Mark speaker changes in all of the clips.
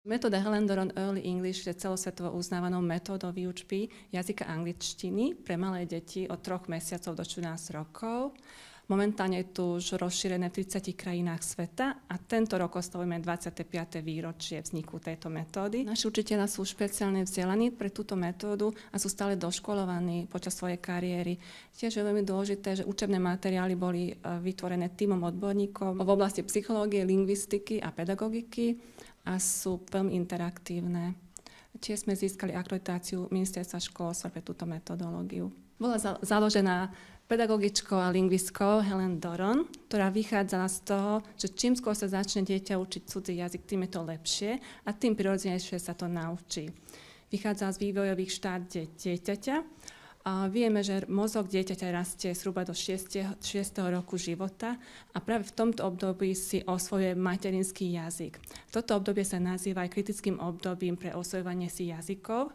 Speaker 1: Metóda Helen Doron Early English je celosvetovo uznávanou metódou výučby jazyka angličtiny pre malé deti od 3 mesiacov do 14 rokov. Momentálne je tu už rozšírené v 30 krajinách sveta a tento rok oslavujeme 25. výročie vzniku tejto metódy. Naši učitelia sú špeciálne vzdelaní pre túto metódu a sú stále doškolovaní počas svojej kariéry. Tiež je veľmi dôležité, že učebné materiály boli vytvorené tímom odborníkov v oblasti psychológie, lingvistiky a pedagogiky a sú veľmi interaktívne. Tiež sme získali akreditáciu Ministerstva školstva pre túto metodológiu. Bola založená pedagogičkou a lingvistkou Helen Doron, ktorá vychádzala z toho, že čím skôr sa začne dieťa učiť cudzí jazyk, tým je to lepšie a tým prirodzenejšie sa to naučí. Vychádzala z vývojových štát dieťaťa. A vieme, že mozog dieťaťa rastie zhruba do 6. roku života a práve v tomto období si osvojuje materinský jazyk. Toto obdobie sa nazýva aj kritickým obdobím pre osvojovanie si jazykov.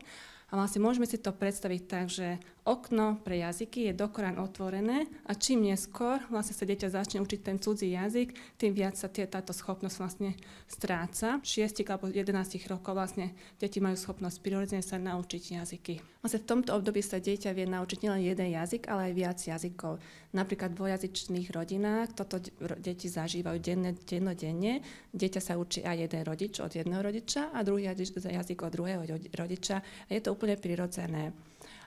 Speaker 1: A vlastne môžeme si to predstaviť tak, že okno pre jazyky je dokorán otvorené a čím neskôr vlastne sa dieťa začne učiť ten cudzí jazyk, tým viac sa táto schopnosť vlastne stráca. 6 alebo 11 rokov vlastne deti majú schopnosť prirodzene sa naučiť jazyky. Vlastne v tomto období sa dieťa vie naučiť nielen jeden jazyk, ale aj viac jazykov. Napríklad v dvojazyčných rodinách toto deti zažívajú dennodenne. Dieťa sa učí aj jeden rodič od jedného rodiča a druhý jazyk od druhého rodiča. A je to úplne prirodzené.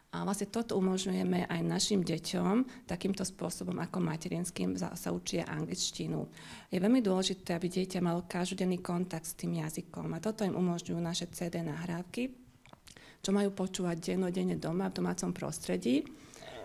Speaker 1: A vlastne toto umožňujeme aj našim deťom takýmto spôsobom, ako materinským sa učia angličtinu. Je veľmi dôležité, aby dieťa malo každodenný kontakt s tým jazykom. A toto im umožňujú naše CD nahrávky, čo majú počúvať dennodenne doma v domácom prostredí.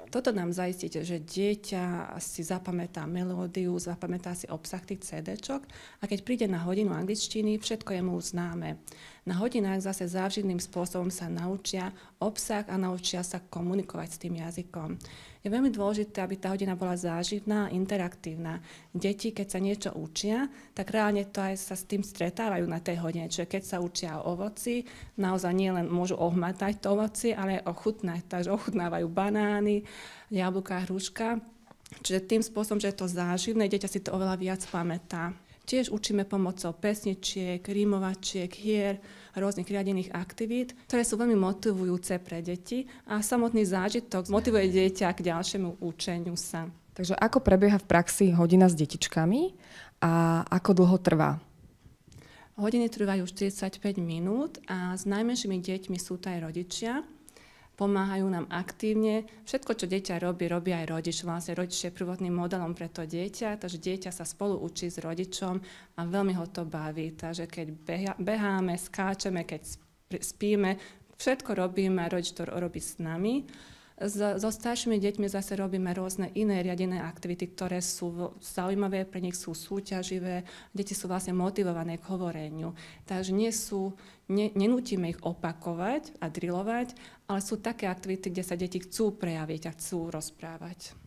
Speaker 1: Toto nám zaistíte, že dieťa si zapamätá melódiu, zapamätá si obsah tých CD-čok a keď príde na hodinu angličtiny, všetko je mu známe. Na hodinách zase závživným spôsobom sa naučia obsah a naučia sa komunikovať s tým jazykom. Je veľmi dôležité, aby tá hodina bola záživná a interaktívna. Deti, keď sa niečo učia, tak reálne to aj sa s tým stretávajú na tej hodine. Čiže keď sa učia o ovoci, naozaj nielen môžu ohmatať to ovoci, ale aj ochutnať. Takže ochutnávajú banány, jablká, hruška. Čiže tým spôsobom, že je to záživné, dieťa si to oveľa viac pamätá. Tiež učíme pomocou pesničiek, rímovačiek, hier, rôznych riadených aktivít, ktoré sú veľmi motivujúce pre deti a samotný zážitok motivuje dieťa k ďalšiemu učeniu sa.
Speaker 2: Takže ako prebieha v praxi hodina s detičkami a ako dlho trvá?
Speaker 1: Hodiny trvajú 45 minút a s najmenšími deťmi sú to aj rodičia. Pomáhajú nám aktívne. Všetko, čo dieťa robí, robí aj rodič. Vlastne rodič je prvotným modelom pre to dieťa, takže dieťa sa spolu učí s rodičom a veľmi ho to baví. Takže keď beháme, skáčeme, keď spíme, všetko robíme a rodič to robí s nami. So staršími deťmi zase robíme rôzne iné riadené aktivity, ktoré sú zaujímavé, pre nich sú súťaživé, deti sú vlastne motivované k hovoreniu. Takže nenútime ich opakovať a drilovať, ale sú také aktivity, kde sa deti chcú prejaviť a chcú rozprávať.